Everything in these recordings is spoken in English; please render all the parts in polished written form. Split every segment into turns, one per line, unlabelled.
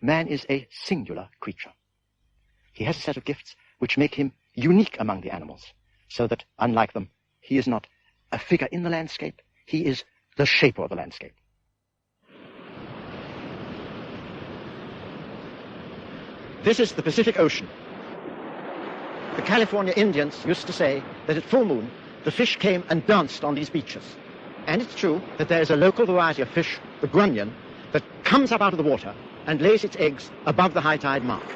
man is a singular creature. He has a set of gifts which make him unique among the animals, so that, unlike them, he is not a figure in the landscape, he is the shaper of the landscape. This is the Pacific Ocean. The California Indians used to say that at full moon, the fish came and danced on these beaches. And it's true that there is a local variety of fish, the grunion, that comes up out of the water and lays its eggs above the high tide mark.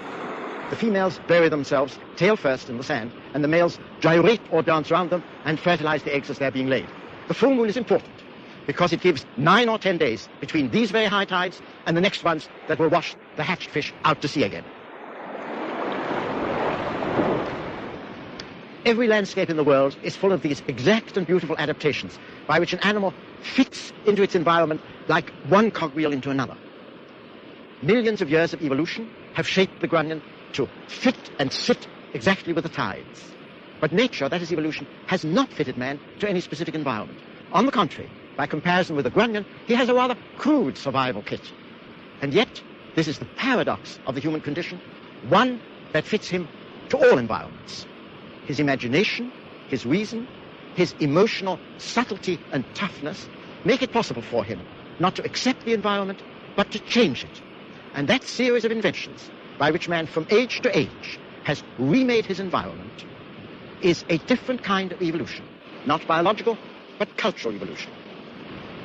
The females bury themselves tail first in the sand, and the males gyrate or dance around them and fertilize the eggs as they're being laid. The full moon is important because it gives 9 or 10 days between these very high tides and the next ones that will wash the hatched fish out to sea again. Every landscape in the world is full of these exact and beautiful adaptations by which an animal fits into its environment like one cogwheel into another. Millions of years of evolution have shaped the grunion to fit and sit exactly with the tides. But nature, that is evolution, has not fitted man to any specific environment. On the contrary, by comparison with the grunion, he has a rather crude survival kit. And yet, this is the paradox of the human condition, one that fits him to all environments. His imagination, his reason, his emotional subtlety and toughness make it possible for him not to accept the environment, but to change it. And that series of inventions by which man from age to age has remade his environment is a different kind of evolution, not biological, but cultural evolution.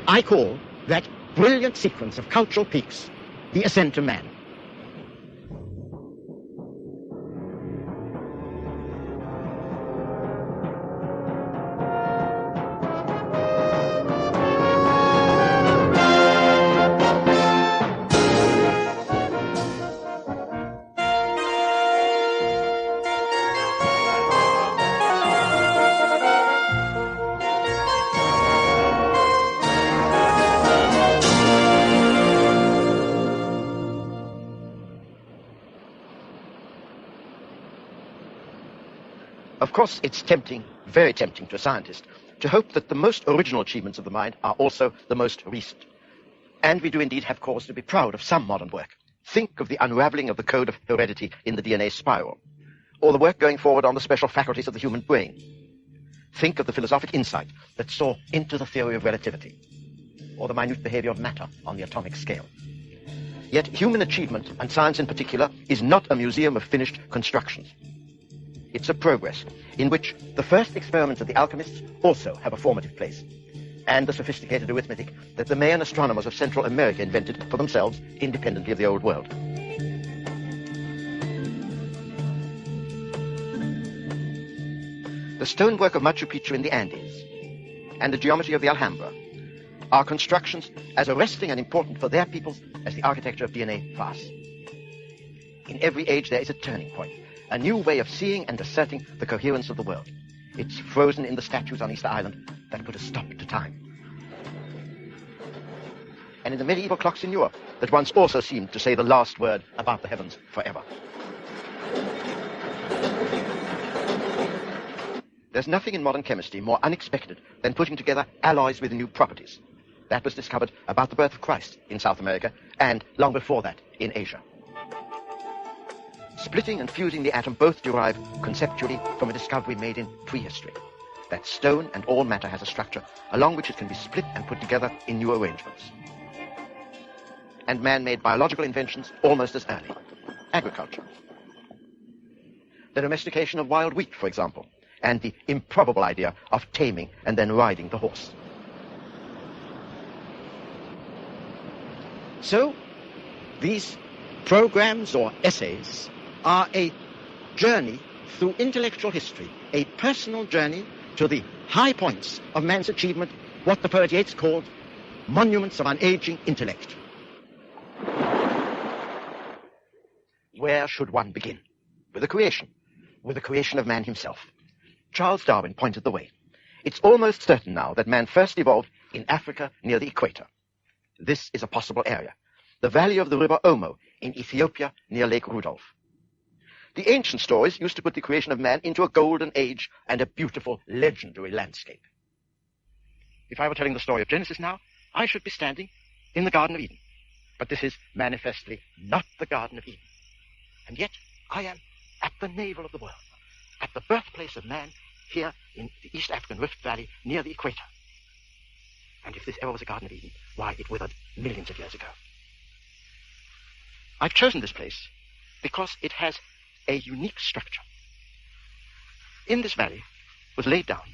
I call that brilliant sequence of cultural peaks the Ascent to Man. Of course, it's tempting, very tempting to a scientist, to hope that the most original achievements of the mind are also the most recent. And we do indeed have cause to be proud of some modern work. Think of the unraveling of the code of heredity in the DNA spiral, or the work going forward on the special faculties of the human brain. Think of the philosophic insight that saw into the theory of relativity, or the minute behavior of matter on the atomic scale. Yet human achievement, and science in particular, is not a museum of finished constructions. It's a progress in which the first experiments of the alchemists also have a formative place, and the sophisticated arithmetic that the Mayan astronomers of Central America invented for themselves independently of the old world. The stonework of Machu Picchu in the Andes and the geometry of the Alhambra are constructions as arresting and important for their peoples as the architecture of DNA for us. In every age there is a turning point, a new way of seeing and asserting the coherence of the world. It's frozen in the statues on Easter Island that put a stop to time. And in the medieval clocks in Europe that once also seemed to say the last word about the heavens forever. There's nothing in modern chemistry more unexpected than putting together alloys with new properties. That was discovered about the birth of Christ in South America, and long before that in Asia. Splitting and fusing the atom both derive conceptually from a discovery made in prehistory, that stone and all matter has a structure along which it can be split and put together in new arrangements. And man made biological inventions almost as early. Agriculture. The domestication of wild wheat, for example, and the improbable idea of taming and then riding the horse. So, these programs or essays are a journey through intellectual history, a personal journey to the high points of man's achievement, what the poet Yeats called monuments of unaging intellect. Where should one begin? With the creation of man himself. Charles Darwin pointed the way. It's almost certain now that man first evolved in Africa near the equator. This is a possible area. The valley of the river Omo in Ethiopia near Lake Rudolph. The ancient stories used to put the creation of man into a golden age and a beautiful, legendary landscape. If I were telling the story of Genesis now, I should be standing in the Garden of Eden. But this is manifestly not the Garden of Eden. And yet I am at the navel of the world, at the birthplace of man, here in the East African Rift Valley near the equator. And if this ever was a Garden of Eden, why, it withered millions of years ago. I've chosen this place because it has a unique structure. In this valley was laid down,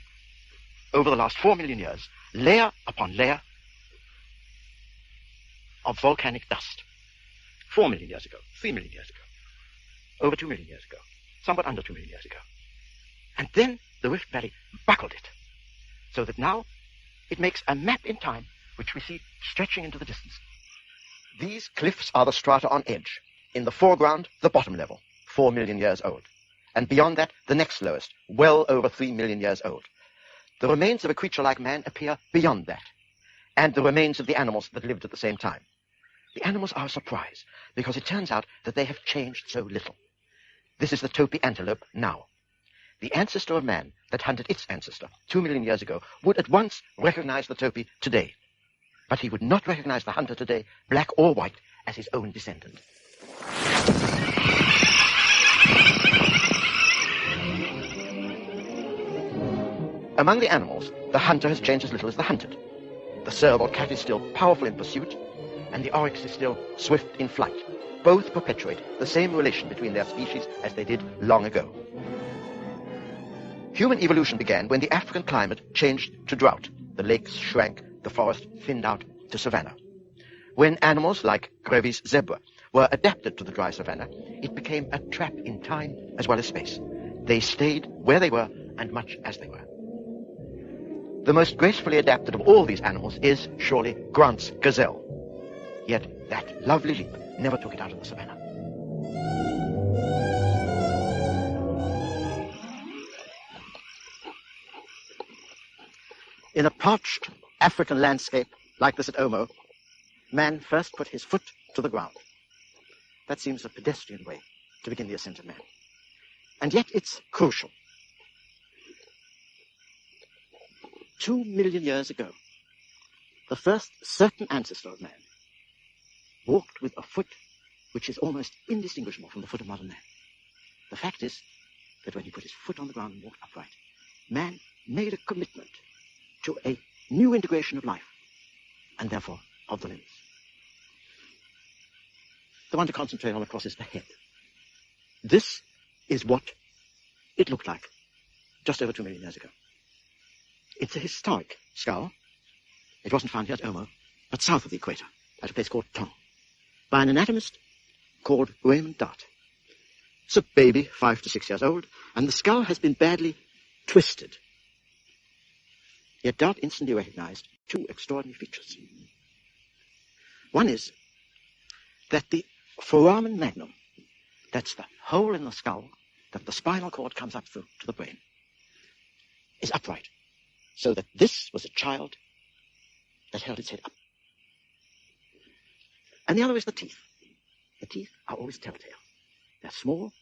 over the last 4 million years, layer upon layer of volcanic dust. 4 million years ago, 3 million years ago, over 2 million years ago, somewhat under 2 million years ago. And then the Rift Valley buckled it, so that now it makes a map in time which we see stretching into the distance. These cliffs are the strata on edge. In the foreground, the bottom level, 4 million years old. And beyond that, the next lowest, well over 3 million years old. The remains of a creature like man appear beyond that, and the remains of the animals that lived at the same time. The animals are a surprise, because it turns out that they have changed so little. This is the Topi antelope now. The ancestor of man that hunted its ancestor 2 million years ago would at once recognize the Topi today. But he would not recognize the hunter today, black or white, as his own descendant. Among the animals, the hunter has changed as little as the hunted. The cerv or cat is still powerful in pursuit, and the oryx is still swift in flight. Both perpetuate the same relation between their species as they did long ago. Human evolution began when the African climate changed to drought. The lakes shrank, the forest thinned out to savanna. When animals like Grevy's zebra were adapted to the dry savanna, it became a trap in time as well as space. They stayed where they were and much as they were. The most gracefully adapted of all these animals is, surely, Grant's gazelle. Yet that lovely leap never took it out of the savanna. In a parched African landscape like this at Omo, man first put his foot to the ground. That seems a pedestrian way to begin the ascent of man. And yet it's crucial. 2 million years ago, the first certain ancestor of man walked with a foot which is almost indistinguishable from the foot of modern man. The fact is that when he put his foot on the ground and walked upright, man made a commitment to a new integration of life, and therefore of the limbs. The one to concentrate on, of course, is the head. This is what it looked like just over 2 million years ago. It's a historic skull. It wasn't found here at Omo, but south of the equator, at a place called Tong, by an anatomist called Raymond Dart. It's a baby, 5 to 6 years old, and the skull has been badly twisted. Yet Dart instantly recognized 2 extraordinary features. One is that the foramen magnum, that's the hole in the skull that the spinal cord comes up through to the brain, is upright, so that this was a child that held its head up. And the other is the teeth. The teeth are always telltale. They're small,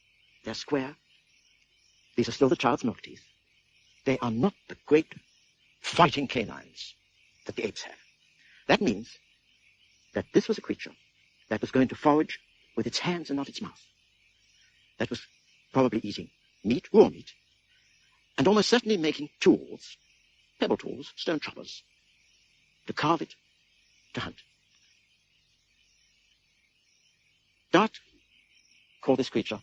they're square. These are still the child's milk teeth. They are not the great fighting canines that the apes have. That means that this was a creature that was going to forage with its hands and not its mouth. That was probably eating meat, raw meat, and almost certainly making tools, pebble tools, stone choppers, to carve it, to hunt. Dart called this creature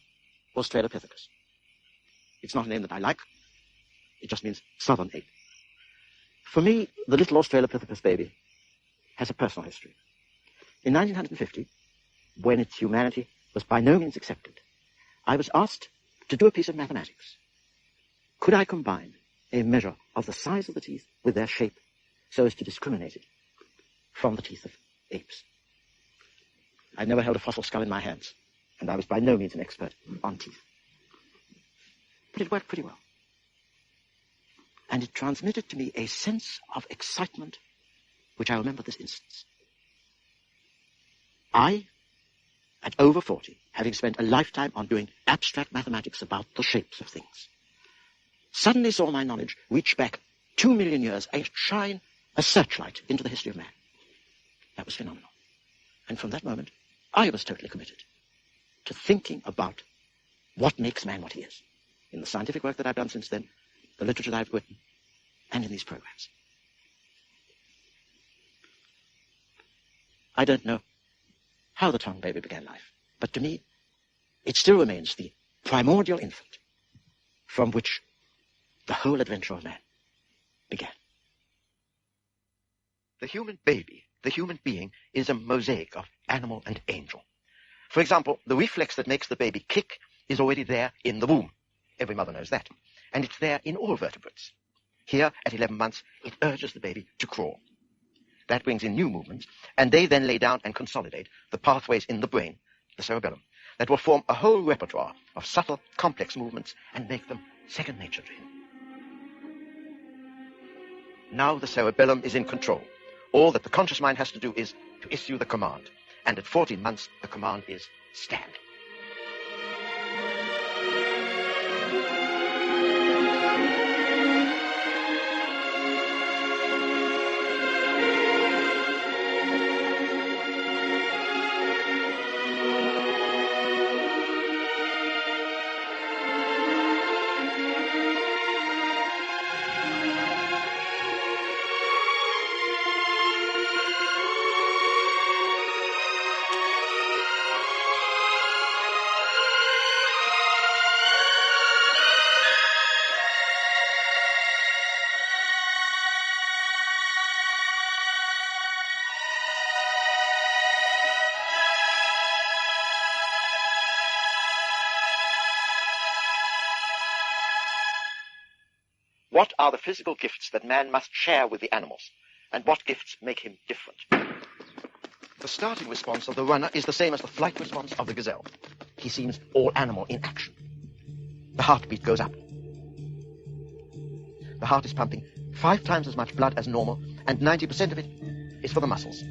Australopithecus. It's not a name that I like. It just means southern ape. For me, the little Australopithecus baby has a personal history. In 1950, when its humanity was by no means accepted, I was asked to do a piece of mathematics. Could I combine a measure of the size of the teeth with their shape so as to discriminate it from the teeth of apes? I'd never held a fossil skull in my hands, and I was by no means an expert on teeth. But it worked pretty well. And it transmitted to me a sense of excitement which I remember this instance. I, at over 40, having spent a lifetime on doing abstract mathematics about the shapes of things, suddenly saw my knowledge reach back 2 million years and shine a searchlight into the history of man. That was phenomenal. And from that moment, I was totally committed to thinking about what makes man what he is, in the scientific work that I've done since then, the literature that I've written, and in these programs. I don't know how the tongue baby began life, but to me, it still remains the primordial infant from which the whole adventure of man began. The human baby, the human being, is a mosaic of animal and angel. For example, the reflex that makes the baby kick is already there in the womb. Every mother knows that. And it's there in all vertebrates. Here, at 11 months, it urges the baby to crawl. That brings in new movements, and they then lay down and consolidate the pathways in the brain, the cerebellum, that will form a whole repertoire of subtle, complex movements and make them second nature to him. Now the cerebellum is in control. All that the conscious mind has to do is to issue the command. And at 14 months, the command is stand. What are the physical gifts that man must share with the animals, and what gifts make him different? The starting response of the runner is the same as the flight response of the gazelle. He seems all animal in action. The heartbeat goes up. The heart is pumping 5 times as much blood as normal, and 90% of it is for the muscles.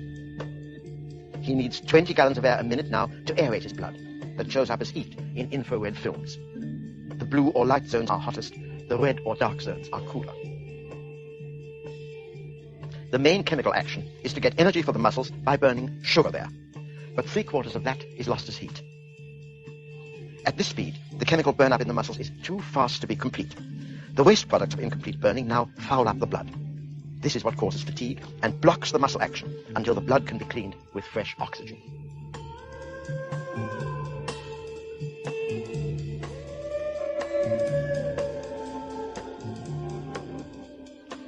He needs 20 gallons of air a minute now to aerate his blood, that shows up as heat in infrared films. The blue or light zones are hottest, the red or dark zones are cooler. The main chemical action is to get energy for the muscles by burning sugar there, but 3/4 of that is lost as heat. At this speed, the chemical burn-up in the muscles is too fast to be complete. The waste products of incomplete burning now foul up the blood. This is what causes fatigue and blocks the muscle action until the blood can be cleaned with fresh oxygen.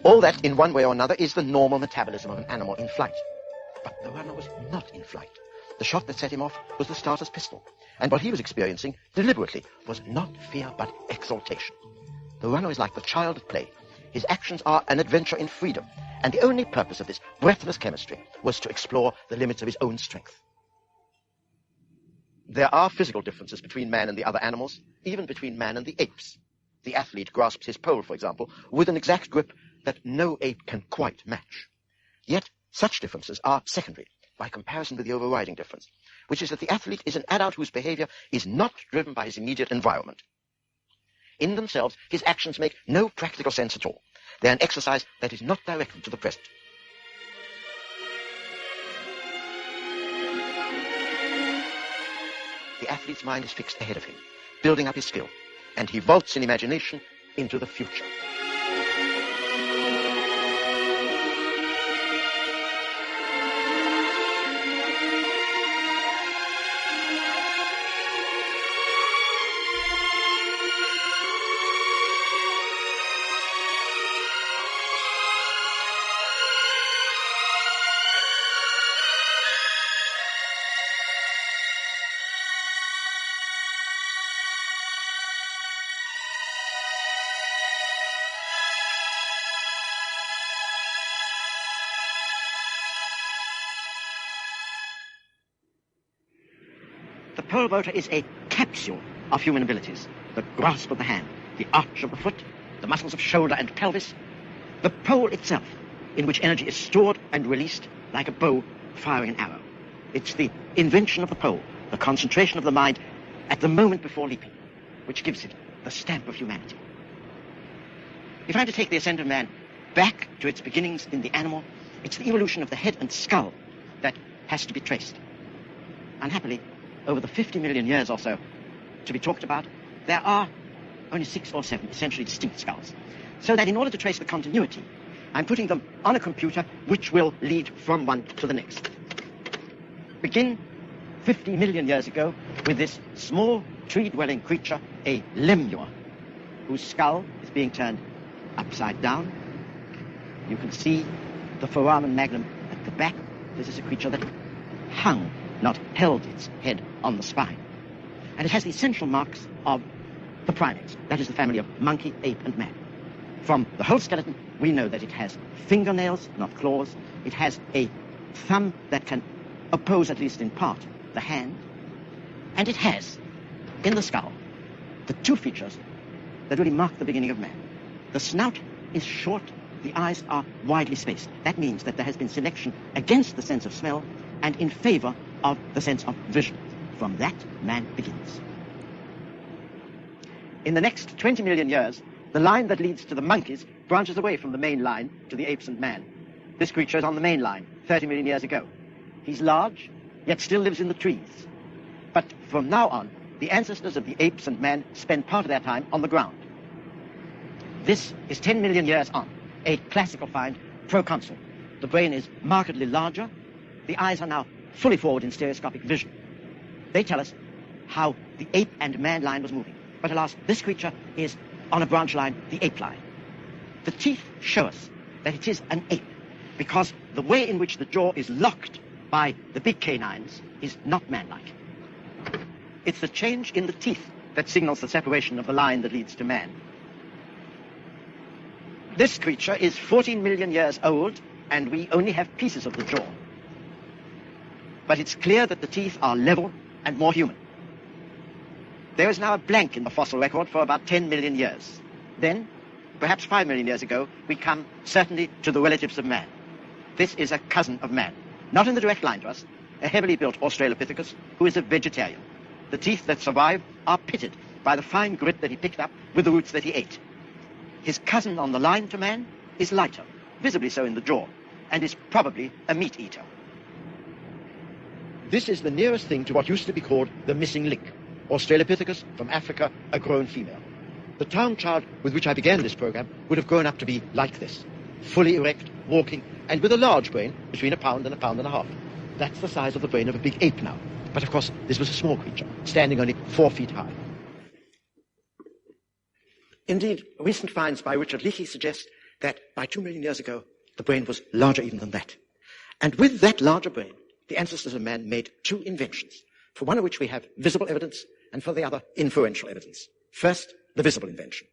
All that, in one way or another, is the normal metabolism of an animal in flight. But the runner was not in flight. The shot that set him off was the starter's pistol. And what he was experiencing, deliberately, was not fear but exaltation. The runner is like the child at play. His actions are an adventure in freedom. And the only purpose of this breathless chemistry was to explore the limits of his own strength. There are physical differences between man and the other animals, even between man and the apes. The athlete grasps his pole, for example, with an exact grip that no ape can quite match. Yet, such differences are secondary by comparison with the overriding difference, which is that the athlete is an adult whose behavior is not driven by his immediate environment. In themselves, his actions make no practical sense at all. They are an exercise that is not directed to the present. The athlete's mind is fixed ahead of him, building up his skill, and he vaults in imagination into the future. The pole vaulter is a capsule of human abilities. The grasp of the hand, the arch of the foot, the muscles of shoulder and pelvis, the pole itself, in which energy is stored and released like a bow firing an arrow. It's the invention of the pole, the concentration of the mind at the moment before leaping, which gives it the stamp of humanity. If I'm to take the Ascent of Man back to its beginnings in the animal, it's the evolution of the head and skull that has to be traced. unhappily, over the 50 million years or so to be talked about, there are only 6 or 7 essentially distinct skulls. So that in order to trace the continuity, I'm putting them on a computer which will lead from one to the next. Begin 50 million years ago with this small tree-dwelling creature, a lemur, whose skull is being turned upside down. You can see the foramen magnum at the back. This is a creature that hung, not held its head on the spine. And it has the essential marks of the primates. That is the family of monkey, ape, and man. From the whole skeleton, we know that it has fingernails, not claws. It has a thumb that can oppose, at least in part, the hand. And it has, in the skull, the 2 features that really mark the beginning of man. The snout is short, the eyes are widely spaced. That means that there has been selection against the sense of smell and in favor of the sense of vision. From that, man begins. In the next 20 million years, the line that leads to the monkeys branches away from the main line to the apes and man. This creature is on the main line 30 million years ago. He's large, yet still lives in the trees. But from now on, the ancestors of the apes and man spend part of their time on the ground. This is 10 million years on, a classical find, proconsul. The brain is markedly larger. The eyes are now fully forward in stereoscopic vision. They tell us how the ape and man line was moving. But alas, this creature is on a branch line, the ape line. The teeth show us that it is an ape, because the way in which the jaw is locked by the big canines is not man-like. It's the change in the teeth that signals the separation of the line that leads to man. This creature is 14 million years old, and we only have pieces of the jaw. But it's clear that the teeth are level and more human. There is now a blank in the fossil record for about 10 million years. Then, perhaps 5 million years ago, we come certainly to the relatives of man. This is a cousin of man, not in the direct line to us, a heavily built Australopithecus who is a vegetarian. The teeth that survive are pitted by the fine grit that he picked up with the roots that he ate. His cousin on the line to man is lighter, visibly so in the jaw, and is probably a meat eater. This is the nearest thing to what used to be called the missing link. Australopithecus from Africa, a grown female. The town child with which I began this program would have grown up to be like this, fully erect, walking, and with a large brain between a pound and a half. That's the size of the brain of a big ape now. But of course, this was a small creature, standing only 4 feet high. Indeed, recent finds by Richard Leakey suggest that by 2 million years ago, the brain was larger even than that. And with that larger brain, the ancestors of man made 2 inventions, for one of which we have visible evidence, and for the other, inferential evidence. First, the visible invention.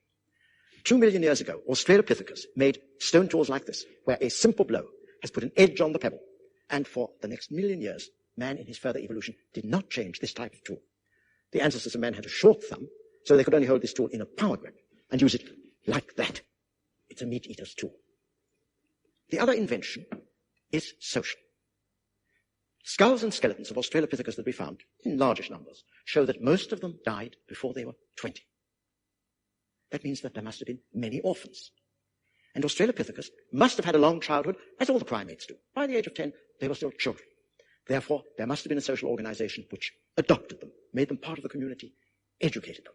2 million years ago, Australopithecus made stone tools like this, where a simple blow has put an edge on the pebble. And for the next million years, man in his further evolution did not change this type of tool. The ancestors of man had a short thumb, so they could only hold this tool in a power grip and use it like that. It's a meat eater's tool. The other invention is social. Skulls and skeletons of Australopithecus that we found, in largish numbers, show that most of them died before they were 20. That means that there must have been many orphans. And Australopithecus must have had a long childhood, as all the primates do. By the age of 10, they were still children. Therefore, there must have been a social organization which adopted them, made them part of the community, educated them.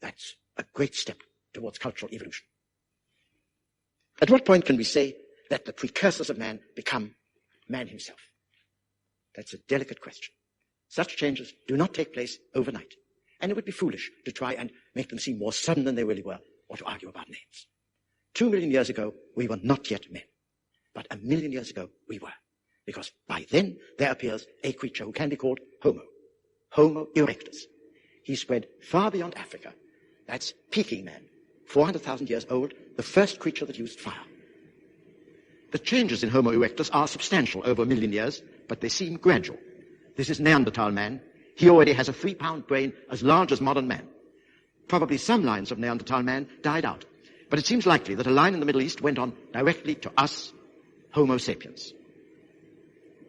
That's a great step towards cultural evolution. At what point can we say that the precursors of man become man himself? That's a delicate question. Such changes do not take place overnight, and it would be foolish to try and make them seem more sudden than they really were, or to argue about names. 2 million years ago, we were not yet men, but 1 million years ago, we were, because by then there appears a creature who can be called Homo erectus. He spread far beyond Africa. That's Peking man, 400,000 years old, the first creature that used fire. The changes in Homo erectus are substantial over 1 million years, but they seem gradual. This is Neanderthal man. He already has a 3-pound brain as large as modern man. Probably some lines of Neanderthal man died out, but it seems likely that a line in the Middle East went on directly to us, Homo sapiens.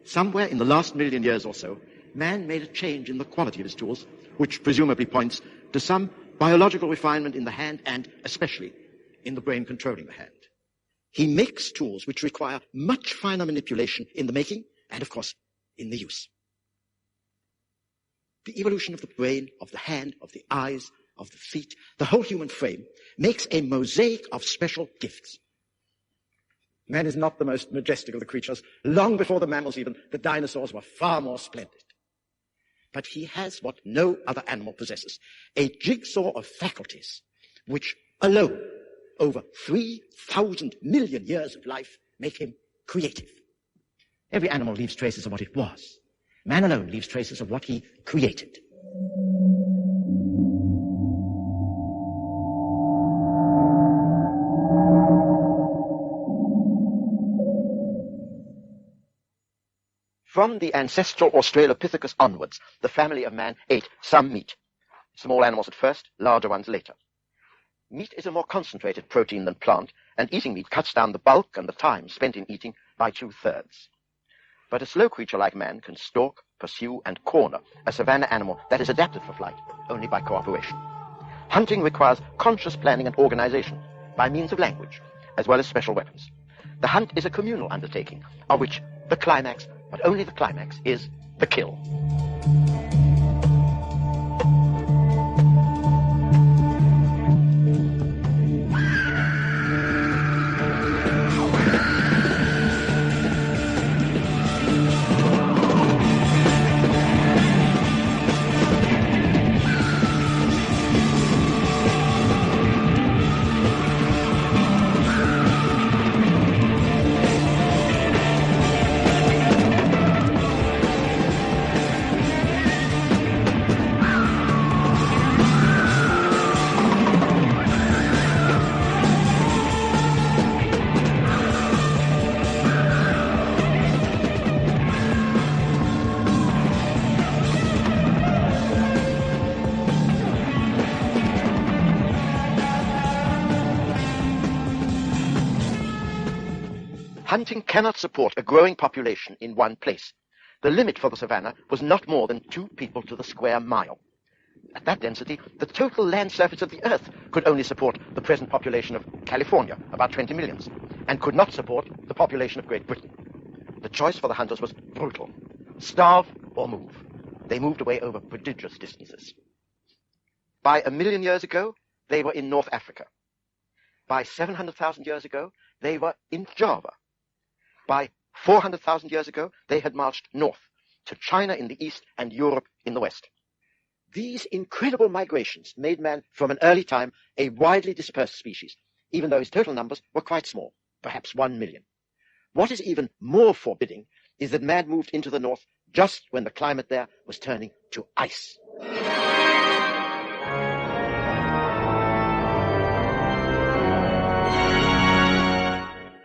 Somewhere in the last 1 million years or so, man made a change in the quality of his tools, which presumably points to some biological refinement in the hand and especially in the brain controlling the hand. He makes tools which require much finer manipulation in the making and, of course, in the use. The evolution of the brain, of the hand, of the eyes, of the feet, the whole human frame, makes a mosaic of special gifts. Man is not the most majestic of the creatures. Long before the mammals even, the dinosaurs were far more splendid. But he has what no other animal possesses, a jigsaw of faculties, which alone, over 3,000 million years of life, make him creative. Every animal leaves traces of what it was. Man alone leaves traces of what he created. From the ancestral Australopithecus onwards, the family of man ate some meat. Small animals at first, larger ones later. Meat is a more concentrated protein than plant, and eating meat cuts down the bulk and the time spent in eating by 2/3. But a slow creature like man can stalk, pursue, and corner a savanna animal that is adapted for flight only by cooperation. Hunting requires conscious planning and organization by means of language, as well as special weapons. The hunt is a communal undertaking, of which the climax, but only the climax, is the kill. Hunting cannot support a growing population in one place. The limit for the savanna was not more than 2 people to the square mile. At that density, the total land surface of the Earth could only support the present population of California, about 20 millions, and could not support the population of Great Britain. The choice for the hunters was brutal. Starve or move. They moved away over prodigious distances. By 1 million years ago, they were in North Africa. By 700,000 years ago, they were in Java. By 400,000 years ago, they had marched north to China in the east and Europe in the west. These incredible migrations made man from an early time a widely dispersed species, even though his total numbers were quite small, perhaps 1 million. What is even more forbidding is that man moved into the north just when the climate there was turning to ice.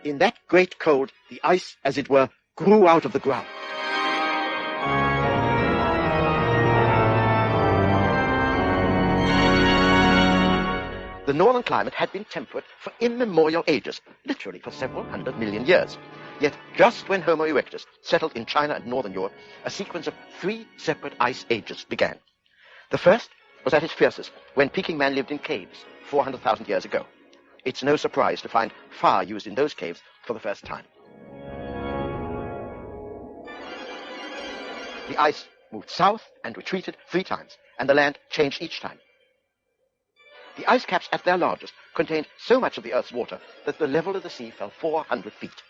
In that great cold, the ice, as it were, grew out of the ground. The northern climate had been temperate for immemorial ages, literally for several 100 million years. Yet just when Homo erectus settled in China and northern Europe, a sequence of 3 separate ice ages began. The first was at its fiercest, when Peking man lived in caves 400,000 years ago. It's no surprise to find fire used in those caves for the first time. The ice moved south and retreated 3 times, and the land changed each time. The ice caps at their largest contained so much of the Earth's water that the level of the sea fell 400 feet.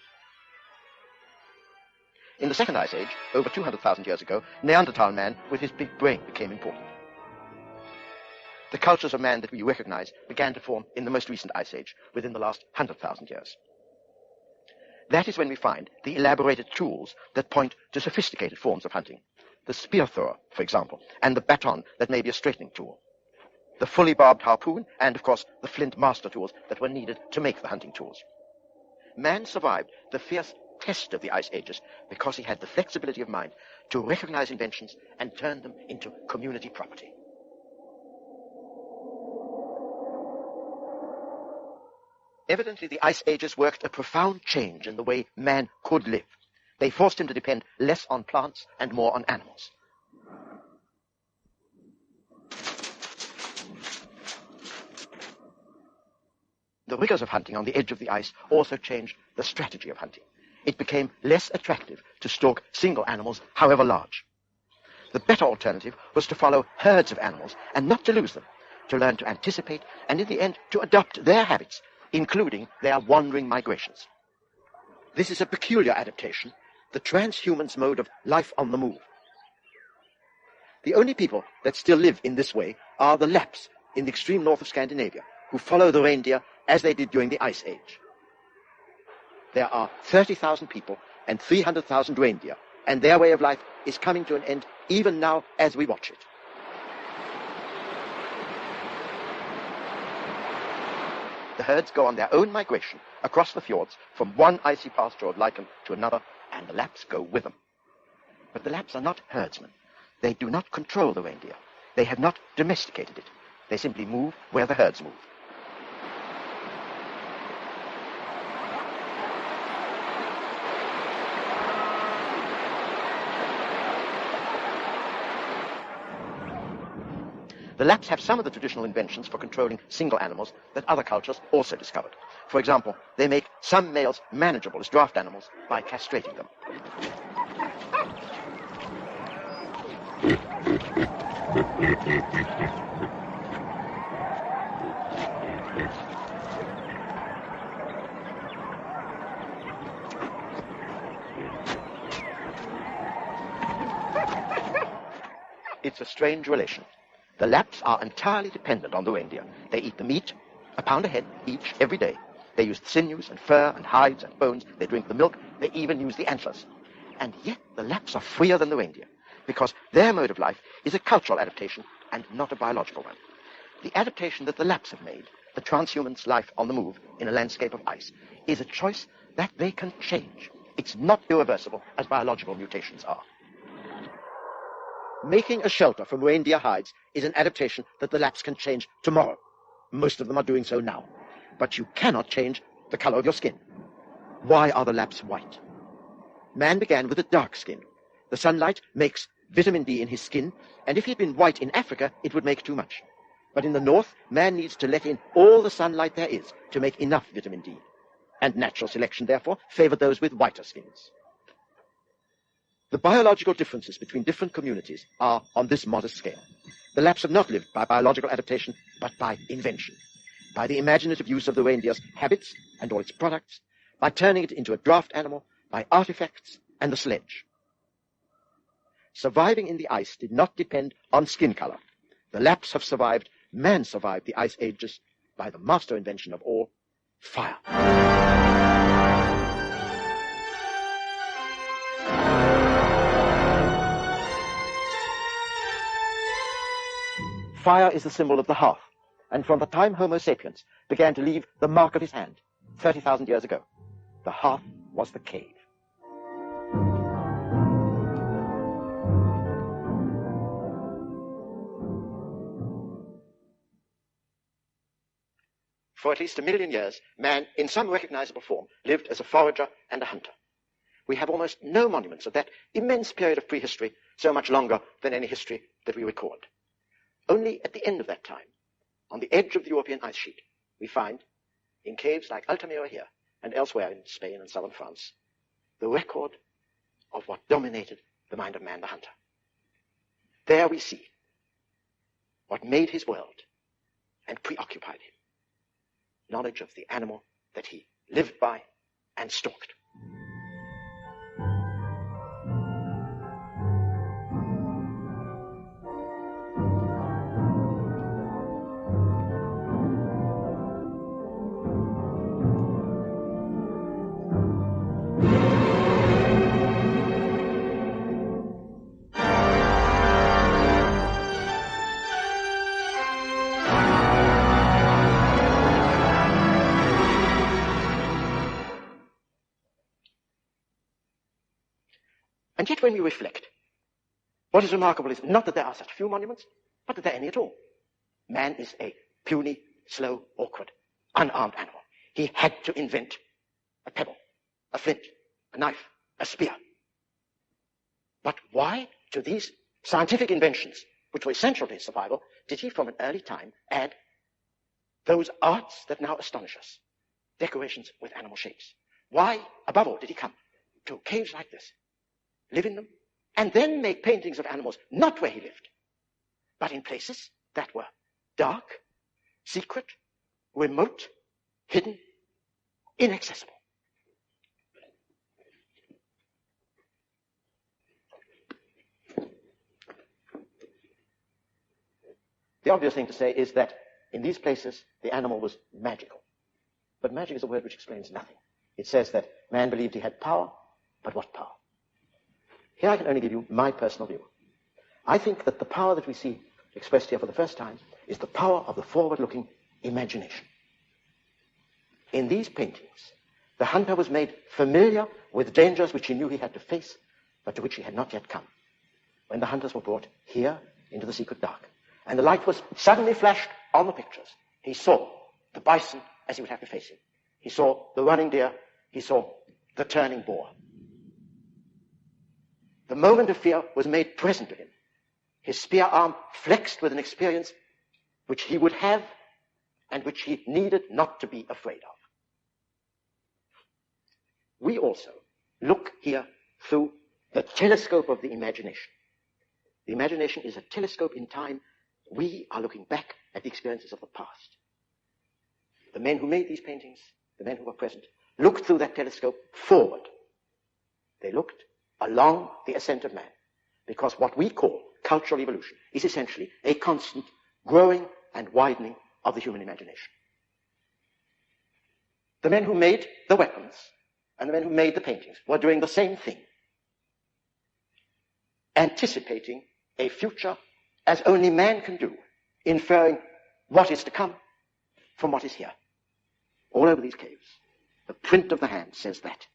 In the second ice age, over 200,000 years ago, Neanderthal man with his big brain became important. The cultures of man that we recognize began to form in the most recent ice age, within the last 100,000 years. That is when we find the elaborated tools that point to sophisticated forms of hunting. The spear thrower, for example, and the baton that may be a straightening tool. The fully barbed harpoon, and of course the flint master tools that were needed to make the hunting tools. Man survived the fierce test of the ice ages because he had the flexibility of mind to recognize inventions and turn them into community property. Evidently, the ice ages worked a profound change in the way man could live. They forced him to depend less on plants and more on animals. The rigors of hunting on the edge of the ice also changed the strategy of hunting. It became less attractive to stalk single animals, however large. The better alternative was to follow herds of animals and not to lose them, to learn to anticipate and in the end to adopt their habits, including their wandering migrations. This is a peculiar adaptation, the transhuman's mode of life on the move. The only people that still live in this way are the Lapps in the extreme north of Scandinavia, who follow the reindeer as they did during the Ice Age. There are 30,000 people and 300,000 reindeer, and their way of life is coming to an end even now as we watch it. The herds go on their own migration across the fjords from one icy pasture of lichen to another, and the Lapps go with them. But the Lapps are not herdsmen. They do not control the reindeer. They have not domesticated it. They simply move where the herds move. The Lapps have some of the traditional inventions for controlling single animals that other cultures also discovered. For example, they make some males manageable as draft animals by castrating them. It's a strange relation. The Lapps are entirely dependent on the reindeer. They eat the meat, a pound a head each, every day. They use the sinews and fur and hides and bones. They drink the milk. They even use the antlers. And yet the Lapps are freer than the reindeer, because their mode of life is a cultural adaptation and not a biological one. The adaptation that the Lapps have made, the transhuman's life on the move in a landscape of ice, is a choice that they can change. It's not irreversible as biological mutations are. Making a shelter from reindeer hides is an adaptation that the Lapps can change tomorrow. Most of them are doing so now. But you cannot change the color of your skin. Why are the Lapps white? Man began with a dark skin. The sunlight makes vitamin D in his skin, and if he had been white in Africa, it would make too much. But in the north, man needs to let in all the sunlight there is to make enough vitamin D. And natural selection, therefore, favored those with whiter skins. The biological differences between different communities are on this modest scale. The Lapps have not lived by biological adaptation, but by invention, by the imaginative use of the reindeer's habits and all its products, by turning it into a draft animal, by artifacts and the sledge. Surviving in the ice did not depend on skin color. The Lapps have survived, man survived the ice ages by the master invention of all, fire. Fire is the symbol of the hearth, and from the time Homo sapiens began to leave the mark of his hand, 30,000 years ago, the hearth was the cave. For at least 1 million years, man, in some recognizable form, lived as a forager and a hunter. We have almost no monuments of that immense period of prehistory, so much longer than any history that we record. Only at the end of that time, on the edge of the European ice sheet, we find, in caves like Altamira here and elsewhere in Spain and southern France, the record of what dominated the mind of man the hunter. There we see what made his world and preoccupied him. Knowledge of the animal that he lived by and stalked. And yet when we reflect, what is remarkable is not that there are such few monuments, but that there are any at all. Man is a puny, slow, awkward, unarmed animal. He had to invent a pebble, a flint, a knife, a spear. But why to these scientific inventions, which were essential to his survival, did he from an early time add those arts that now astonish us, decorations with animal shapes? Why, above all, did he come to caves like this, live in them, and then make paintings of animals not where he lived, but in places that were dark, secret, remote, hidden, inaccessible. The obvious thing to say is that in these places, the animal was magical. But magic is a word which explains nothing. It says that man believed he had power, but what power? Here I can only give you my personal view. I think that the power that we see expressed here for the first time is the power of the forward-looking imagination. In these paintings, the hunter was made familiar with dangers which he knew he had to face, but to which he had not yet come. When the hunters were brought here into the secret dark, and the light was suddenly flashed on the pictures, he saw the bison as he would have to face him. He saw the running deer. He saw the turning boar. The moment of fear was made present to him. His spear arm flexed with an experience which he would have and which he needed not to be afraid of. We also look here through the telescope of the imagination. The imagination is a telescope in time. We are looking back at the experiences of the past. The men who made these paintings, the men who were present, looked through that telescope forward. They looked along the ascent of man, because what we call cultural evolution is essentially a constant growing and widening of the human imagination. The men who made the weapons and the men who made the paintings were doing the same thing, anticipating a future as only man can do, inferring what is to come from what is here. All over these caves, the print of the hand says that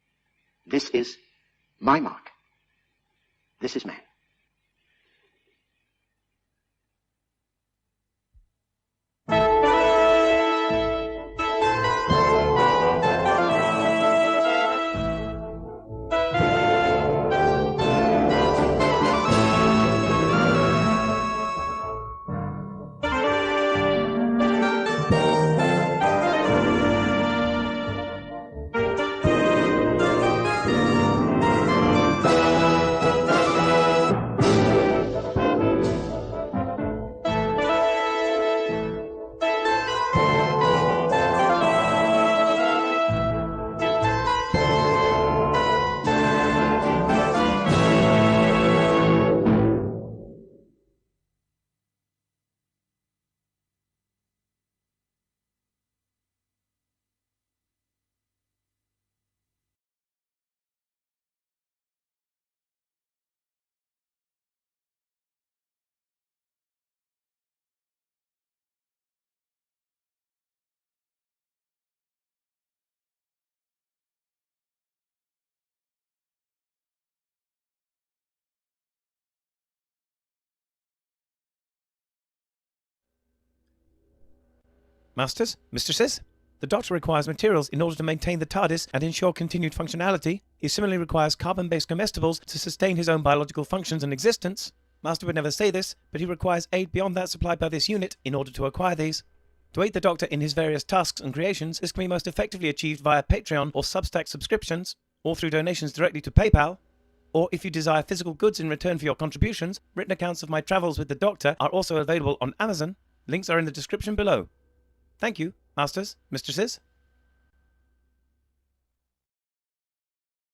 this is my mark. This is man.
Masters, mistresses, the Doctor requires materials in order to maintain the TARDIS and ensure continued functionality. He similarly requires carbon-based comestibles to sustain his own biological functions and existence. Master would never say this, but he requires aid beyond that supplied by this unit in order to acquire these. To aid the Doctor in his various tasks and creations, this can be most effectively achieved via Patreon or Substack subscriptions, or through donations directly to PayPal. Or if you desire physical goods in return for your contributions, written accounts of my travels with the Doctor are also available on Amazon. Links are in the description below. Thank you, masters, mistresses.